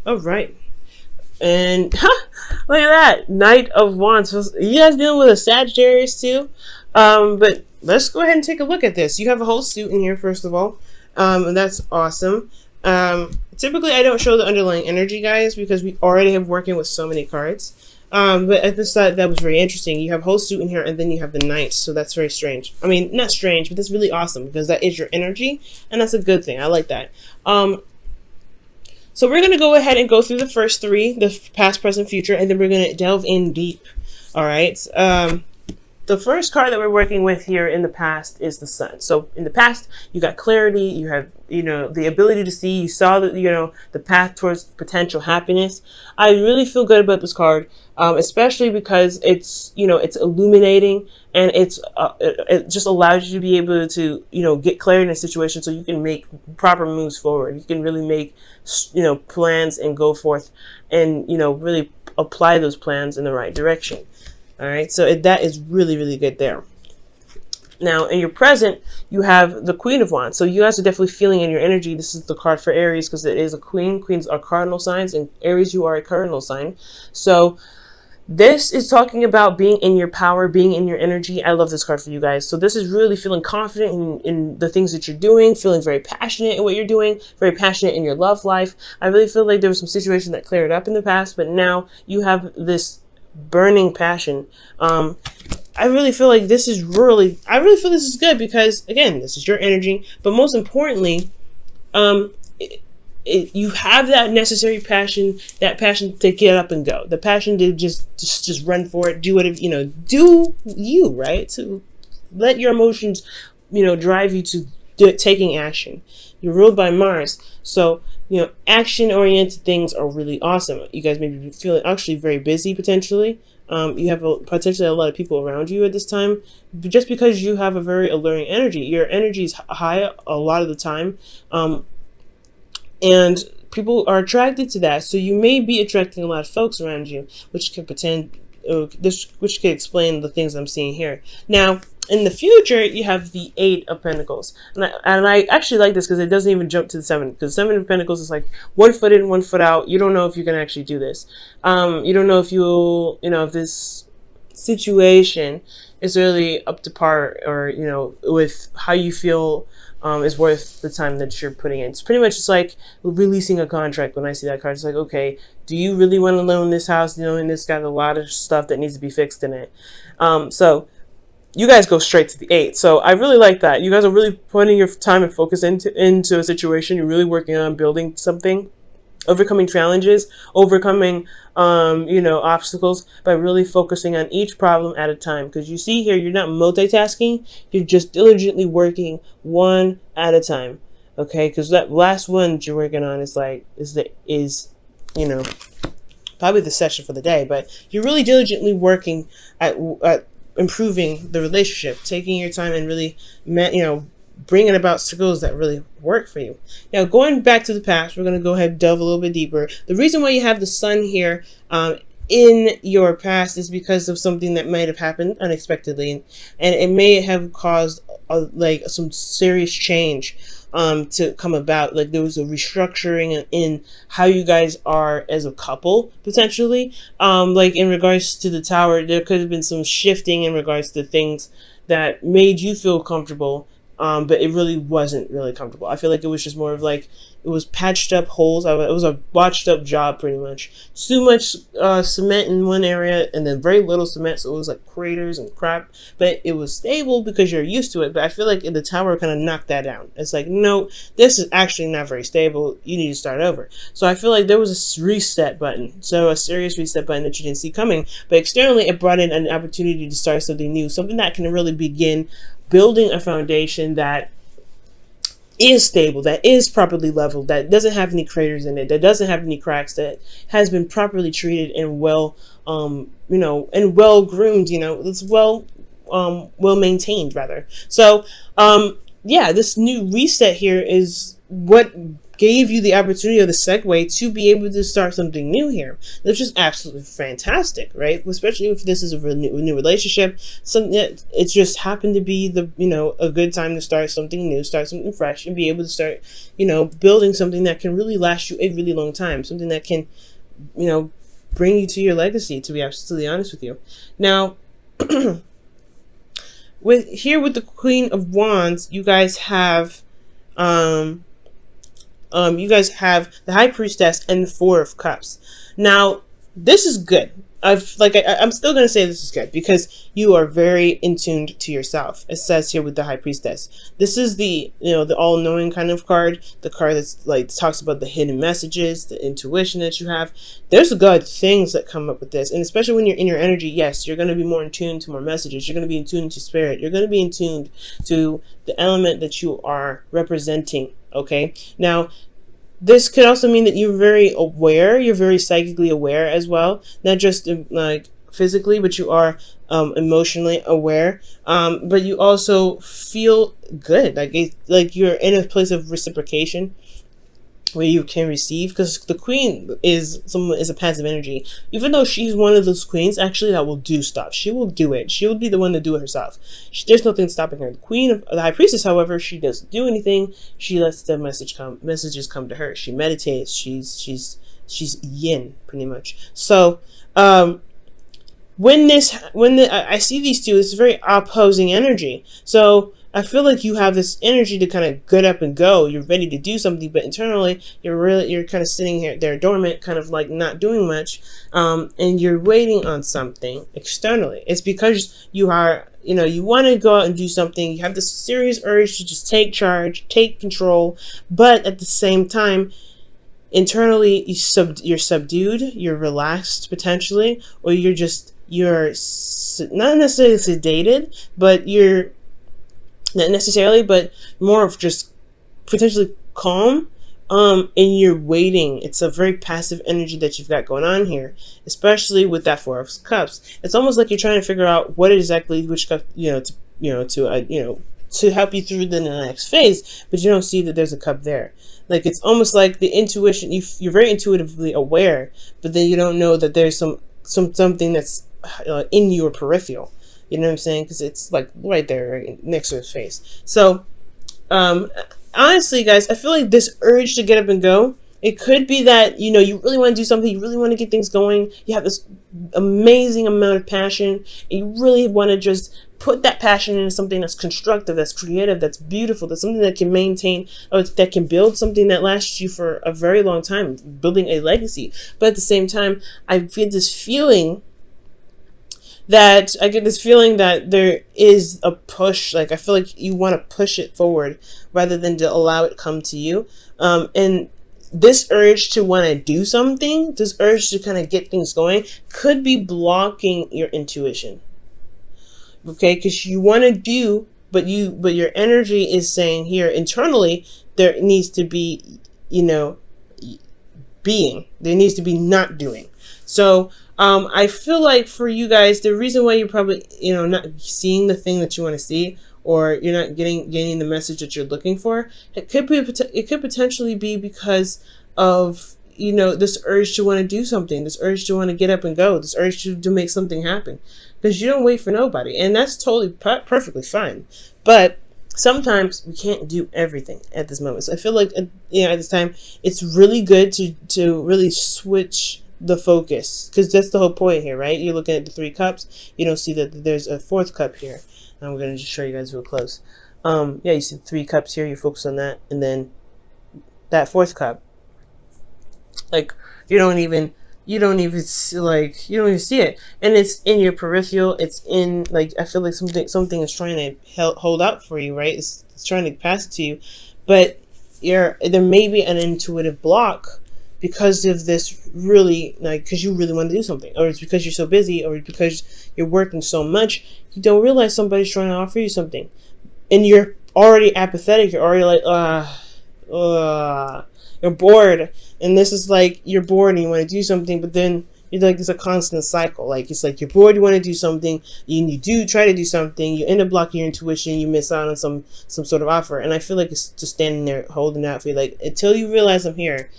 All right. And look at that, Knight of Wands. So you guys dealing with a Sagittarius too? But let's go ahead and take a look at this. You have a whole suit in here, first of all, and that's awesome. Typically, I don't show the underlying energy, guys, because we already have working with so many cards. But I just thought that was very interesting. You have whole suit in here, and then you have the Knight, so that's very strange. I mean, not strange, but that's really awesome because that is your energy, and that's a good thing. I like that. So we're going to go ahead and go through the first three, the past, present, future, and then we're going to delve in deep. All right. The first card that we're working with here in the past is the Sun. So in the past, you got clarity, you have, the ability to see, you saw the, the path towards potential happiness. I really feel good about this card, especially because it's, it's illuminating, and it just allows you to be able to, get clarity in a situation so you can make proper moves forward. You can really make, plans and go forth and, really apply those plans in the right direction. All right, so that is really, really good there. Now, in your present, you have the Queen of Wands. So you guys are definitely feeling in your energy. This is the card for Aries because it is a queen. Queens are cardinal signs, and Aries, you are a cardinal sign. So this is talking about being in your power, being in your energy. I love this card for you guys. So this is really feeling confident in the things that you're doing, feeling very passionate in what you're doing, very passionate in your love life. I really feel like there was some situation that cleared up in the past, but now you have this burning passion. I really feel like this is this is good because, again, this is your energy, but most importantly, you have that necessary passion, that passion to get up and go, the passion to just run for it, do whatever, do you, right? To let your emotions, drive you to taking action. You're ruled by Mars, so action-oriented things are really awesome. You guys may be feeling actually very busy potentially. You have potentially a lot of people around you at this time, just because you have a very alluring energy. Your energy is high a lot of the time, and people are attracted to that. So you may be attracting a lot of folks around you, which can which could explain the things I'm seeing here. Now, in the future, you have the Eight of Pentacles. And I actually like this because it doesn't even jump to the Seven. Because Seven of Pentacles is like 1 foot in, 1 foot out. You don't know if you can actually do this. You don't know if if this situation is really up to par, or, with how you feel is worth the time that you're putting in. It's pretty much just like releasing a contract. When I see that card, it's like, okay, do you really want to own this house, knowing it's got a lot of stuff that needs to be fixed in it? So you guys go straight to the 8. So I really like that. You guys are really putting your time and focus into a situation. You're really working on building something, overcoming challenges, overcoming, obstacles by really focusing on each problem at a time. Because you see here, you're not multitasking. You're just diligently working one at a time. Okay, because that last one that you're working on is probably the session for the day. But you're really diligently working at improving the relationship, taking your time and really, bringing about skills that really work for you. Now, going back to the past, we're going to go ahead and delve a little bit deeper. The reason why you have the Sun here in your past is because of something that might have happened unexpectedly, and it may have caused some serious change to come about. Like there was a restructuring in how you guys are as a couple, potentially. Like in regards to the Tower, there could have been some shifting in regards to things that made you feel comfortable, but it really wasn't really comfortable. I feel like it was just more of like, it was patched up holes. It was a botched up job, pretty much. Too much cement in one area and then very little cement, so it was like craters and crap. But it was stable because you're used to it. But I feel like the Tower kind of knocked that down. It's like, no, this is actually not very stable. You need to start over. So I feel like there was a reset button. So a serious reset button that you didn't see coming. But externally, it brought in an opportunity to start something new. Something that can really begin building a foundation that is stable, that is properly leveled, that doesn't have any craters in it, that doesn't have any cracks, that has been properly treated and well, and well groomed, it's well maintained rather. So, yeah, this new reset here is what gave you the opportunity or the segue to be able to start something new here, which is absolutely fantastic, right? Especially if this is a new relationship. Something that it just happened to be the, a good time to start something new, start something fresh, and be able to start, building something that can really last you a really long time, something that can, bring you to your legacy, to be absolutely honest with you. Now, with the Queen of Wands, you guys have the High Priestess and the Four of Cups. Now, this is good. I'm still going to say this is good because you are very in tuned to yourself. It says here with the High Priestess. This is the all-knowing kind of card. The card that's like talks about the hidden messages, the intuition that you have. There's good things that come up with this, and especially when you're in your energy, yes, you're going to be more in tune to more messages. You're going to be in tune to spirit. You're going to be in tune to the element that you are representing. Okay, now this could also mean that you're very aware, you're very psychically aware as well, not just like physically, but you are emotionally aware, but you also feel good, like you're in a place of reciprocation where you can receive, because the Queen is a passive energy. Even though she's one of those queens actually that will do stuff, she will do it, she will be the one to do it herself. There's nothing stopping her. The High Priestess, however, she doesn't do anything. She lets the messages come to her. She meditates. She's yin, pretty much. So when I see these two, it's very opposing energy. So I feel like you have this energy to kind of get up and go. You're ready to do something, but internally you're kind of sitting there dormant, kind of like not doing much, and you're waiting on something externally. It's because you are, you want to go out and do something. You have this serious urge to just take charge, take control, but at the same time, internally you're subdued, you're relaxed potentially, or you're not necessarily sedated, but you're not necessarily, but more of just potentially calm, and you're waiting. It's a very passive energy that you've got going on here, especially with that Four of Cups. It's almost like you're trying to figure out what exactly which cup, to help you through the next phase, but you don't see that there's a cup there. Like, it's almost like the intuition, you're very intuitively aware, but then you don't know that there's something that's in your peripheral. You know what I'm saying? Because it's like right there, right next to his face. So, honestly, guys, I feel like this urge to get up and go, it could be that, you really want to do something, you really want to get things going, you have this amazing amount of passion, and you really want to just put that passion into something that's constructive, that's creative, that's beautiful, that's something that can maintain, or that can build something that lasts you for a very long time, building a legacy. But at the same time, I get this feeling that there is a push. Like, I feel like you want to push it forward rather than to allow it come to you. And this urge to want to do something, this urge to kind of get things going, could be blocking your intuition. Okay, because you want to do, but your energy is saying here internally there needs to be, being. There needs to be not doing. So I feel like for you guys, the reason why you're probably, not seeing the thing that you want to see, or you're not gaining the message that you're looking for, it could potentially be because of, this urge to want to do something, this urge to want to get up and go, this urge to make something happen, because you don't wait for nobody, and that's totally perfectly fine. But sometimes we can't do everything at this moment. So I feel like, at this time, it's really good to really switch the focus, because that's the whole point here, right? You're looking at the 3 cups. You don't see that there's a 4th cup here. And I'm going to just show you guys real close. You see 3 cups here. You focus on that, and then that 4th cup. Like, you don't even see it, and it's in your peripheral. It's in, like, I feel like something is trying to hold out for you, right? It's trying to pass it to you, but there may be an intuitive block because of this, really, like, because you really want to do something, or it's because you're so busy, or because you're working so much, you don't realize somebody's trying to offer you something, and you're already apathetic. You're already like, you're bored, and this is like, you're bored and you want to do something, but then It's like it's a constant cycle. Like it's like you're bored, you want to do something, you do try to do something, you end up blocking your intuition, you miss out on some sort of offer. And I feel like it's just standing there holding out for you, like until you realize I'm here.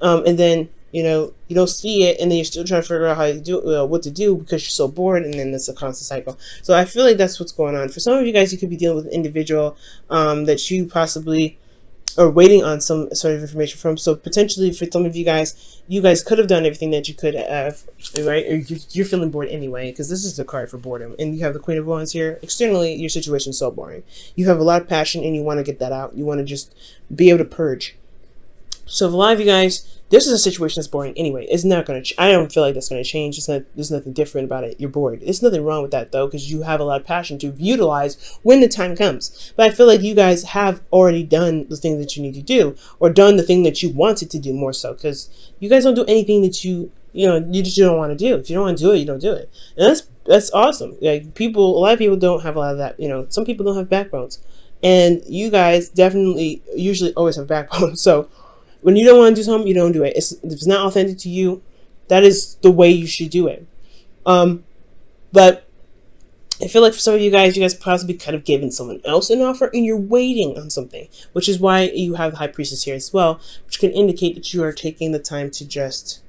And then you don't see it, and then you're still trying to figure out how to do what to do because you're so bored, and then it's a constant cycle. So I feel like that's what's going on for some of you guys. You could be dealing with an individual that you possibly are waiting on some sort of information from. So potentially for some of you guys could have done everything that you could have, right? Or you're feeling bored anyway, because this is the card for boredom, and you have the Queen of Wands here. Externally, your situation is so boring. You have a lot of passion, and you want to get that out. You want to just be able to purge. So for a lot of you guys, this is a situation that's boring anyway. It's not going to, I don't feel like that's going to change. There's nothing different about it. You're bored. There's nothing wrong with that though, because you have a lot of passion to utilize when the time comes. But I feel like you guys have already done the thing that you need to do, or done the thing that you wanted to do more so, because you guys don't do anything that you just don't want to do. If you don't want to do it, you don't do it. And that's awesome. Like a lot of people don't have a lot of that. Some people don't have backbones, and you guys definitely usually always have backbones. So when you don't want to do something, you don't do it. If it's not authentic to you, that is the way you should do it. But I feel like for some of you guys possibly kind of giving someone else an offer, and you're waiting on something, which is why you have the High Priestess here as well, which can indicate that you are taking the time to just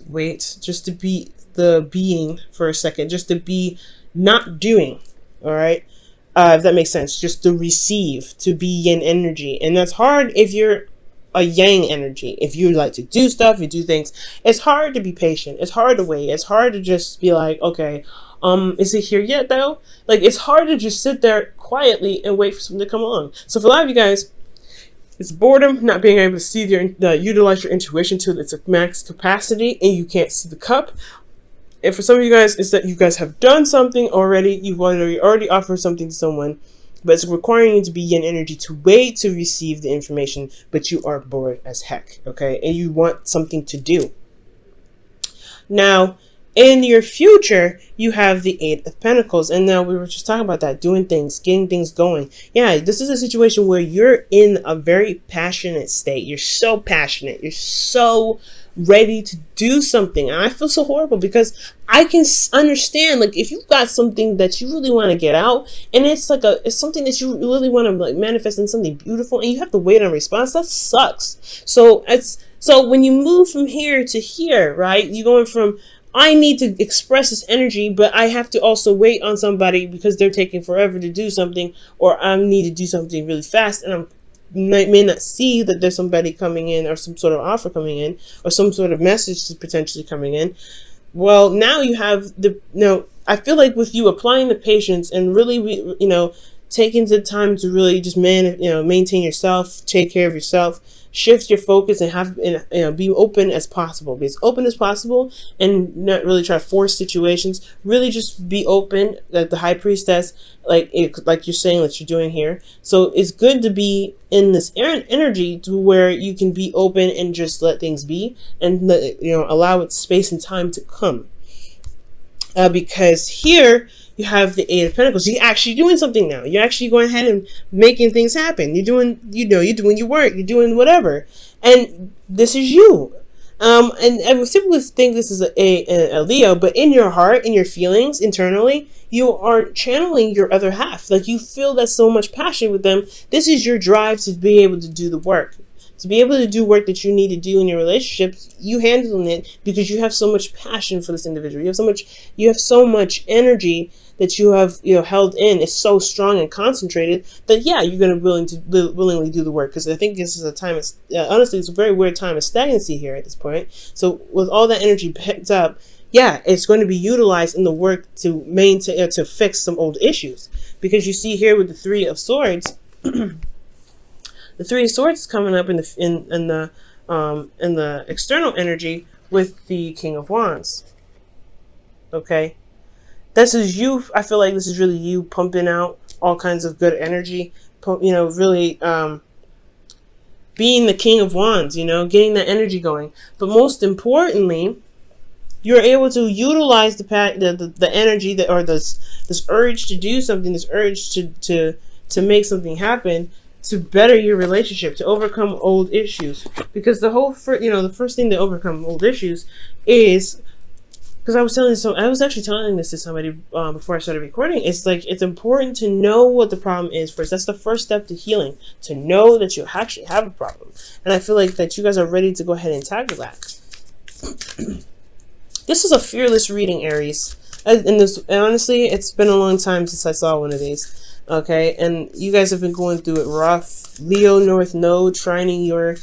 wait, just to be the being for a second, just to be not doing. All right. If that makes sense, just to receive, to be yin energy. And that's hard if you're a yang energy. If you like to do stuff, you do things, it's hard to be patient. It's hard to wait. It's hard to just be like, okay, is it here yet though? Like, it's hard to just sit there quietly and wait for something to come along. So for a lot of you guys, it's boredom, not being able to see utilize your intuition to its max capacity, and you can't see the cup. And for some of you guys, it's that you guys have done something already. You've already offered something to someone, but it's requiring you to be yin energy to wait to receive the information, but you are bored as heck, okay? And you want something to do. Now, in your future, you have the Eight of Pentacles. And now we were just talking about that, doing things, getting things going. Yeah, this is a situation where you're in a very passionate state. You're so passionate. You're so ready to do something. And I feel so horrible because I can understand, like, if you've got something that you really want to get out, and it's like it's something that you really want to like manifest in something beautiful, and you have to wait on a response, that sucks. So when you move from here to here, right, you're going from, I need to express this energy, but I have to also wait on somebody because they're taking forever to do something, or I need to do something really fast, and may not see that there's somebody coming in, or some sort of offer coming in, or some sort of message potentially coming in. Well, now you have I feel like with you applying the patience and really, taking the time to really just maintain yourself, take care of yourself, shift your focus, and be open as possible. Be as open as possible, and not really try to force situations. Really just be open, like the High Priestess, like you're saying that you're doing here. So it's good to be in this energy to where you can be open and just let things be, and allow it space and time to come. Because here you have the Eight of Pentacles. You're actually doing something now. You're actually going ahead and making things happen. You're doing, you're doing your work. You're doing whatever. And this is you. And I would simply think this is a Leo, but in your heart, in your feelings, internally, you are channeling your other half. Like, you feel that so much passion with them. This is your drive to be able to do the work. To be able to do work that you need to do in your relationships, you handling it because you have so much passion for this individual. You have so much energy that you have held in. It's so strong and concentrated that you're going to willingly do the work. Because I think this is a time. Honestly, it's a very weird time of stagnancy here at this point. So with all that energy picked up, it's going to be utilized in the work to maintain to fix some old issues. Because you see here with the Three of Swords. The Three of Swords is coming up in the external energy with the King of Wands. Okay, this is you. I feel like this is really you pumping out all kinds of good energy. Really being the King of Wands. Getting that energy going. But most importantly, you're able to utilize the energy or this urge to do something, this urge to make something happen. to better your relationship, to overcome old issues. Because the first thing to overcome old issues is, because I was actually telling this to somebody before I started recording. It's like, it's important to know what the problem is first. That's the first step to healing, to know that you actually have a problem. And I feel like that you guys are ready to go ahead and tackle that. This is a fearless reading, Aries. And honestly, it's been a long time since I saw one of these. Okay, and you guys have been going through it rough. Leo North Node trining your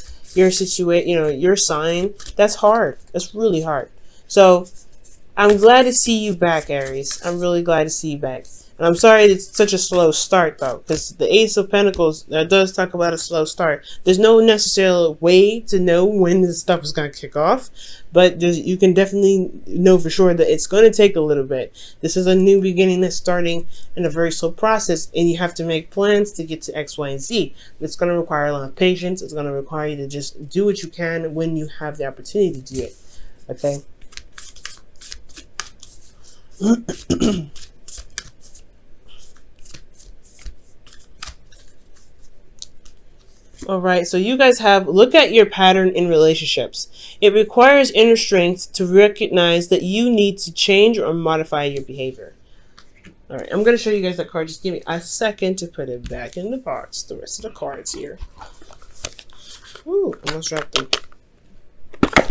situation, your sign. That's hard. That's really hard. So I'm glad to see you back, Aries. I'm really glad to see you back. And I'm sorry it's such a slow start, though, because the Ace of Pentacles does talk about a slow start. There's no necessary way to know when this stuff is going to kick off, but you can definitely know for sure that it's going to take a little bit. This is a new beginning that's starting in a very slow process, and you have to make plans to get to X, Y, and Z. It's going to require a lot of patience. It's going to require you to just do what you can when you have the opportunity to do it. Okay? Alright, so you guys look at your pattern in relationships. It requires inner strength to recognize that you need to change or modify your behavior. Alright, I'm going to show you guys that card. Just give me a second to put it back in the box. The rest of the cards here. Ooh, almost dropped them.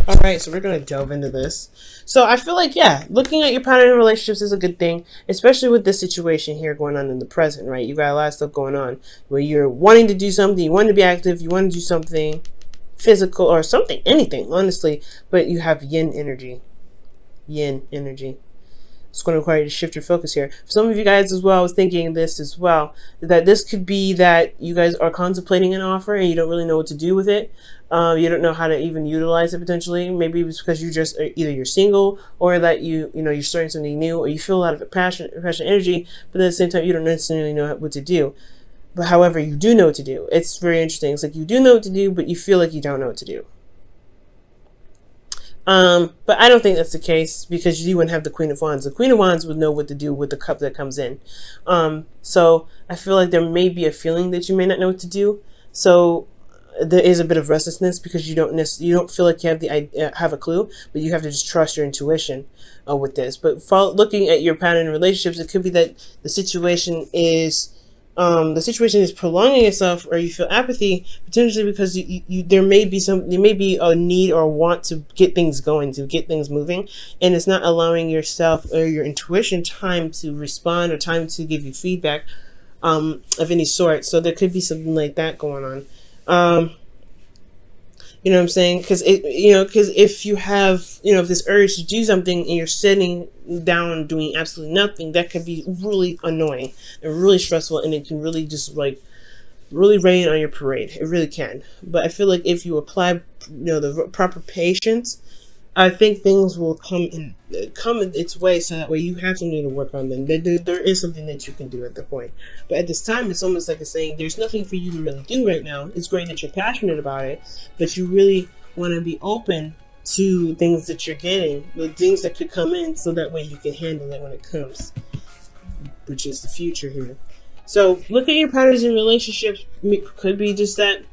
Alright, so we're going to delve into this. So I feel like, yeah, looking at your pattern in relationships is a good thing, especially with this situation here going on in the present, right? You got a lot of stuff going on where you're wanting to do something, you want to be active, you want to do something physical or something, anything, honestly, but you have yin energy. Yin energy. It's going to require you to shift your focus here. For some of you guys as well, I was thinking this as well, that this could be that you guys are contemplating an offer and you don't really know what to do with it. You don't know how to even utilize it potentially. Maybe it's because you just either you're single or that you're starting something new, or you feel a lot of passion energy, but at the same time you don't necessarily know what to do. But however, you do know what to do. It's very interesting. It's like you do know what to do, but you feel like you don't know what to do. But I don't think that's the case, because you wouldn't have the Queen of Wands. The Queen of Wands would know what to do with the cup that comes in. So I feel like there may be a feeling that you may not know what to do. So there is a bit of restlessness because you don't feel like you have a clue, but you have to just trust your intuition with this. But looking at your pattern in relationships, it could be that the situation is prolonging itself, or you feel apathy potentially because there may be a need or a want to get things going, to get things moving, and it's not allowing yourself or your intuition time to respond or time to give you feedback of any sort. So there could be something like that going on. You know what I'm saying? Because if you have, this urge to do something and you're sitting down doing absolutely nothing, that could be really annoying and really stressful, and it can really just really rain on your parade. It really can. But I feel like if you apply, the proper patience, I think things will come in its way, so that way you have something to work on. Then there is something that you can do at the point. But at this time, it's almost like it's saying there's nothing for you to really do right now. It's great that you're passionate about it, but you really want to be open to things that you're getting, the things that could come in, so that way you can handle it when it comes, which is the future here. So look at your patterns in relationships. Could be just that.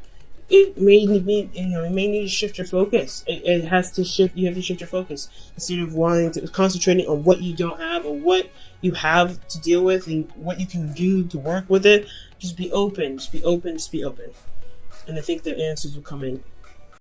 It may need, to shift your focus. It has to shift. You have to shift your focus instead of concentrating on what you don't have or what you have to deal with and what you can do to work with it. Just be open. Just be open. Just be open. And I think the answers will come in.